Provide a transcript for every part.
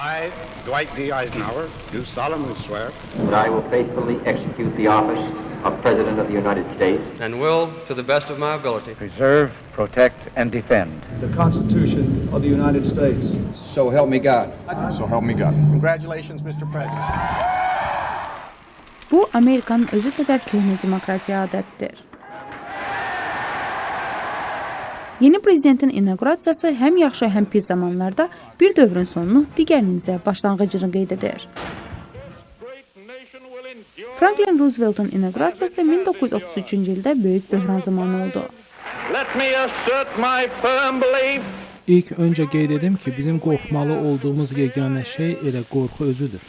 I, Dwight D. Eisenhower, do solemnly swear that I will faithfully execute the office of President of the United States and will, to the best of my ability, preserve, protect, and defend the Constitution of the United States. So help me God. So help me God. Congratulations, Mr. President. Bu, Amerikanın özü qədər köhnə demokratiya adətdir. Yeni prezidentin inaugurasiyası həm yaxşı, həm pis zamanlarda bir dövrün sonunu, digərinin isə başlanğıcını qeyd edir. Franklin Roosevelt'ın inaugurasiyası 1933-cü ildə böyük böhran zamanı oldu. İlk öncə qeyd edim ki, bizim qorxmalı olduğumuz yeganə şey elə qorxu özüdür.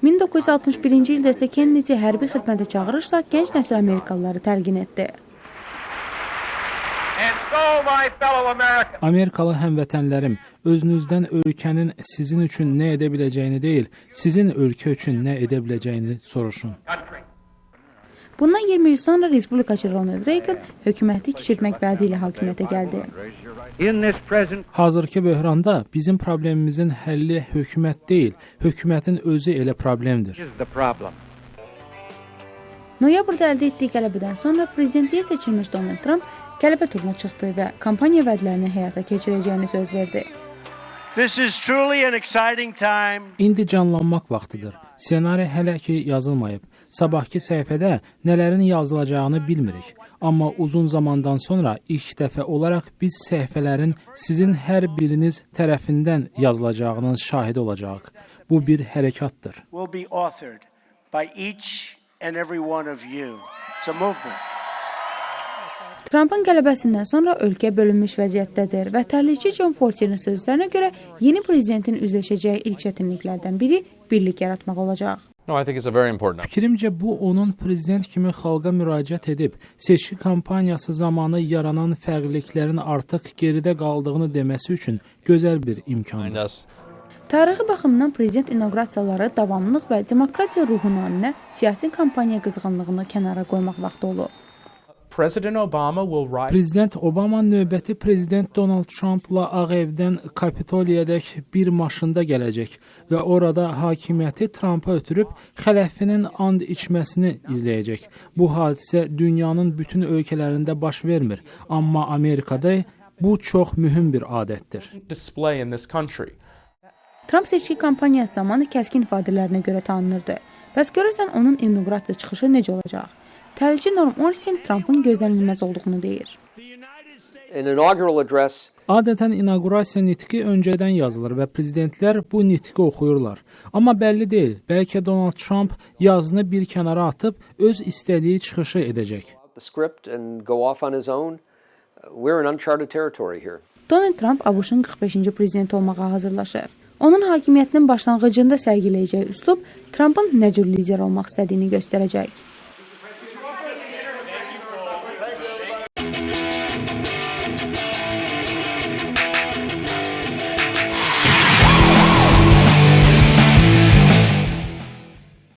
1961-ci ildə isə Kennedy hərbi xidmətə çağırışla gənc nəsil Amerikalıları təlqin etdi. Amerikalı həmvətənlərim, özünüzdən ölkənin sizin üçün nə edə biləcəyini deyil, sizin ölkə üçün nə edə biləcəyini soruşun. Bundan 20 il sonra Respublikaçı Ronald Reagan hökuməti kiçiltmək vədi ilə hakimiyyətə gəldi. Hazırki böhranda bizim problemimizin həlli hökumət deyil, hökumətin özü elə problemdir. Noyabrda əldə etdiyi qələbədən sonra prezidentliyə seçilmiş Donald Trump qələbə turuna çıxdı və kampaniya vədlərini həyata keçirəcəyini söz verdi. İndi canlanmaq vaxtıdır. Ssenari hələ ki yazılmayıb. Sabahki səhifədə nələrin yazılacağını bilmirik. Amma uzun zamandan sonra ilk dəfə olaraq biz səhifələrin sizin hər biriniz tərəfindən yazılacağının şahidi olacağıq. Bu bir hərəkatdır. Trumpın qələbəsindən sonra ölkə bölünmüş vəziyyətdədir və təhlilçi John Fortier'in sözlərinə görə yeni prezidentin üzləşəcəyi ilk çətinliklərdən biri birlik yaratmaq olacaq. Fikrimcə bu onun prezident kimi xalqa müraciət edib, seçki kampaniyası zamanı yaranan fərqliliklərin artıq geridə qaldığını deməsi üçün gözəl bir imkandır. Tarixi baxımdan prezident inaugurasiyaları davamlılıq və demokratiya ruhu naminə siyasi kampaniya qızğınlığını kənara qoymaq vaxtı olub. Prezident Obama növbəti prezident Donald Trump'la Ağ Evdən Kapitoliyadək bir maşında gələcək və orada hakimiyyəti Trump'a ötürüb xələfinin and içməsini izləyəcək. Bu hadisə dünyanın bütün ölkələrində baş vermir, amma Amerikada bu çox mühüm bir adətdir. Trump seçki kampaniyası zamanı kəskin ifadələrinə görə tanınırdı. Bəs görürsən onun inaugurasiya çıxışı necə olacaq? Təhlilçi Norm Orsin Trump'ın gözlənilməz olduğunu deyir. Adətən inaugurasiya nitqi öncədən yazılır və prezidentlər bu nitqi oxuyurlar. Amma bəlli deyil, bəlkə Donald Trump yazını bir kənara atıb öz istədiyi çıxışı edəcək. Donald Trump ABŞ-ın 45-ci prezidenti olmağa hazırlaşır. Onun hakimiyyətinin başlanğıcında sərgiləyəcəyi üslub Trump'ın nə cür lider olmaq istədiyini göstərəcək.